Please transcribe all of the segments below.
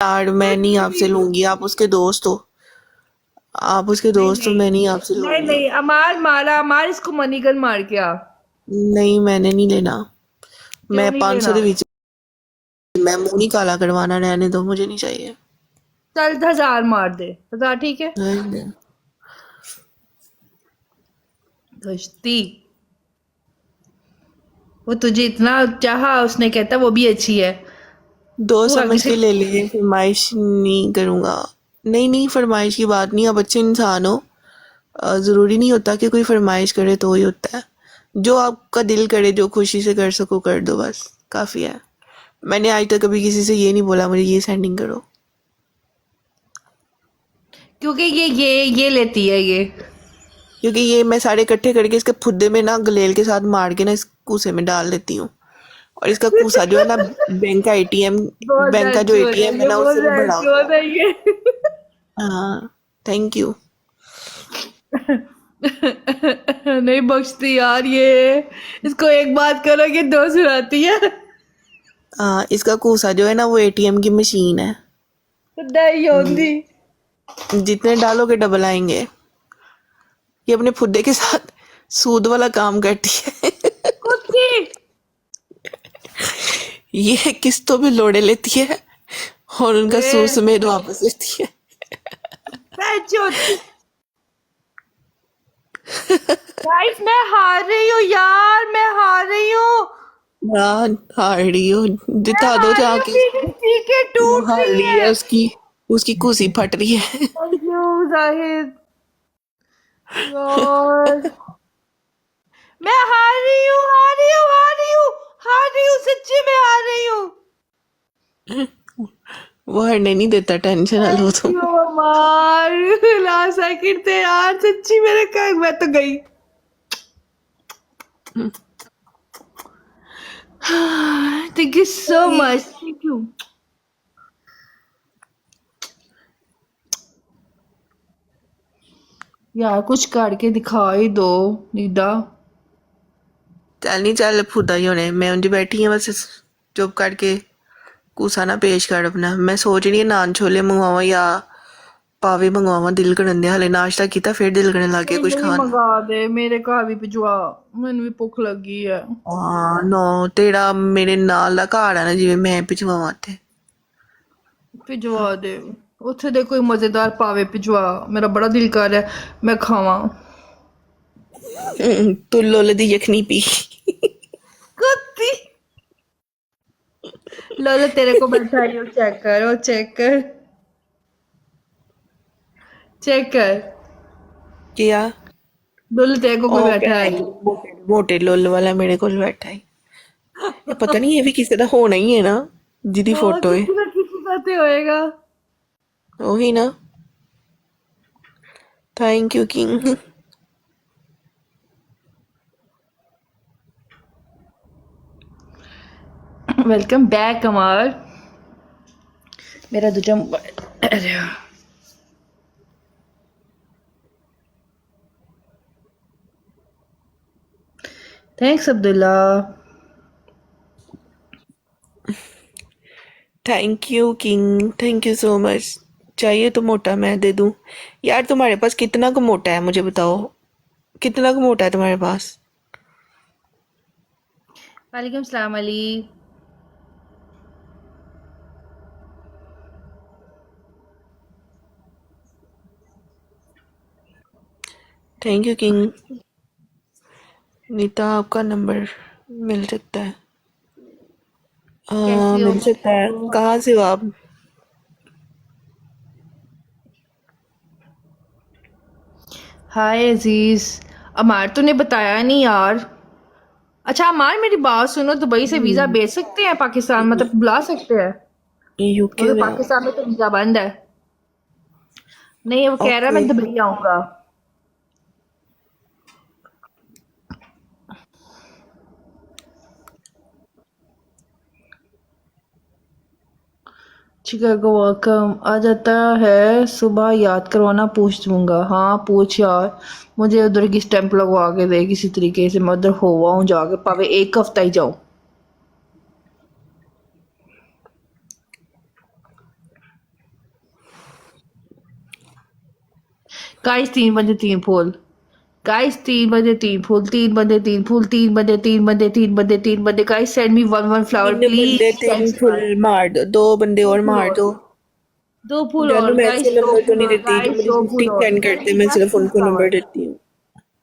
यार मैं नहीं आपसे लूंगी, आप उसके दोस्त हो। आप उसके नहीं दोस्त हो, नहीं मैं नहीं आपसे नहीं लूंगी। नहीं, अमार मारा, अमार इसको मनी गन मार के आ। नहीं मैंने नहीं लेना। क्यों मैं नहीं 500 लेना? ਦੇ ਵਿੱਚ मैं मुंह नहीं काला करवाना, रहने दो, मुझे नहीं चाहिए। चल 1000 मार दे, 1000 ठीक है। नहीं, गश्ती, वो तुझे इतना चाहा, उसने कहता वो भी अच्छी है। दो तू आगे समझ से के ले लिए, फरमाइश नहीं करूंगा। नहीं नहीं, फरमाइश की बात नहीं, आप अच्छे इंसान हो। ज़रूरी नहीं होता कि कोई फरमाइश करे तो ही होता है। जो आपका दिल करे, जो खुशी से कर सको कर दो, बस काफ़ी है। मैंने आज तक कभी किसी से ये नहीं बोला मुझे ये सेंडिंग करो। क्योंकि ये लेती है ये। क्योंकि ये मैं सारे इकट्ठे करके इसके फुद्दे में ना गलेल के साथ मार के ना इस कूसे में डाल देती हूँ। और इसका कूसा जो है ना, बैंक का एटीएम, बहुत बैंक का जो अच्छी हो रही है, एटीएम है ये ना, उससे बहुत भी बड़ा अच्छी हो होता है। रही है। हाँ, थैंक यू। नहीं बख्शती यार ये, इसको एक बात करो कि दो सुनाती है। हाँ, इसका कूसा जो है ना वो एटीएम की मशीन है। नहीं होती। जितने डालोगे डबल आएंगे। ये अपने फुद्दे के साथ सूद वाला काम करती है। कुत्ती। ये किस्तों पे लोड़े लेती है और उनका सूद ए, समेत वापस लेती है। पैचुत। गाइस मैं हार रही हूँ यार, मैं हार रही हूँ। हाँ, हार रही हो। मैं जिता दो हार रही हूँ, जाके। मेरी चीखें वो टूट हार रही रही है, है। उसकी उसकी कुर्सी फट रही है। Thank you Zahid. यार मैं हार रही हूँ, हार रही हूँ, हार रही हूँ, हार रही हूँ, सच्ची में हार रही हूँ। वो हरने नहीं देता, टेंशन ना लो थैंक तुम। यू अमार। लास्ट सेकंड थे यार, सच्ची मेरे का मैं तो गई। Thank you so much, thank you. यार कुछ करके दिखा ही दो निदा। चल नहीं, चल फुदा ही होने, मैं उनकी बैठी हूँ बस। चुप करके कूसा ना पेश कर अपना। मैं सोच रही हूँ नान छोले मंगवावा या पावे मंगवावा। दिल करन दिया, हले नाश्ता किया फिर दिल करने लग गया नहीं कुछ नहीं खान। मंगा दे, मेरे घर भी भिजवा, मैंने भी भुख लगी है। हाँ नो, तेरा मेरे नाल दा घर है ना, जिवें मैं पिछवावां ते। भिजवा दे, उथे दे कोई मजेदार पावे भिजवा, मेरा बड़ा दिल कर रहा है मैं खावा। तू लोले दी यखनी पी। कुत्ती। लो लो तेरे को बैठा है, वो चेक कर, वो चेक कर, चेक कर। क्या? लोलो तेरे को कोई ओ बैठा है। भैन, मोटे लोल वाला मेरे को बैठा है। ये पता नहीं, ये भी किसी का होना ही है ना, जिदी हाँ फोटो है। किसी ना किसी का तो होएगा। वही ना। Thank you king. Welcome back कमाल। मेरा दूसरा मोबाइल, अरे thanks Abdullah. Thank you king, thank you so much. चाहिए तो मोटा मैं दे दूं। यार तुम्हारे पास कितना का मोटा है मुझे बताओ। कितना का मोटा है तुम्हारे पास? वालेकुम सलाम अली। Thank you king. नीता, आपका नंबर मिल सकता है। हाँ कैसी हो? मिल सकता है। कहाँ से हो आप? हाय अजीज। अमार तूने बताया नहीं यार। अच्छा अमार मेरी बात सुनो, दुबई से वीजा भेज सकते हैं पाकिस्तान, मतलब बुला सकते हैं? यूके मतलब में हो? पाकिस्तान में तो वीजा बंद है। नहीं वो कह रहा है ओके। मैं दुबई आऊंगा। चिकागो वेलकम आ जाता है, सुबह याद करवाना, पूछ दूंगा। हाँ पूछ यार, मुझे उधर की स्टैंप लगवा के दे किसी तरीके से, मैं उधर होवा हूँ जाके, पावे एक हफ्ता ही जाऊँ। गाइस 3 बंदे 3 फूल, गाइस 3 बंदे 3 फूल, 3 बंदे 3 फूल, 3 बंदे 3 बंदे 3 बंदे 3 बंदे, गाइस सेंड मी 1 फ्लावर 3 बंदे प्लीज, 3 थैंक्स फुल यार। मार दो, 2 बंदे 2 और फूल मार और, दो। 2 फूल जानू और, मैं गाइस इसको 2 नंबर तो फूल नहीं और, देती, तो गाइस मुझे 2 फिफ्टी फूल और, सेंड सेंड करते, मी मैं जस्ट सिर्फ 2 उनको नंबर फ्लावर, देती हूँ।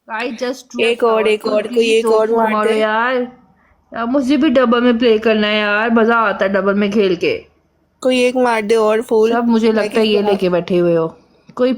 गाइस जस्ट 2 फ्लावर, एक कोई और कोई प्लीज एक 2 और फूल मार मारो दे। यार। यार मुझे भी डबल में प्ले करना है यार, मजा आता है डबल में खेल के। कोई एक मार दे और फूल। सब मुझे मैं लगता है किसी ये को लेके बैठे हुए हो, कोई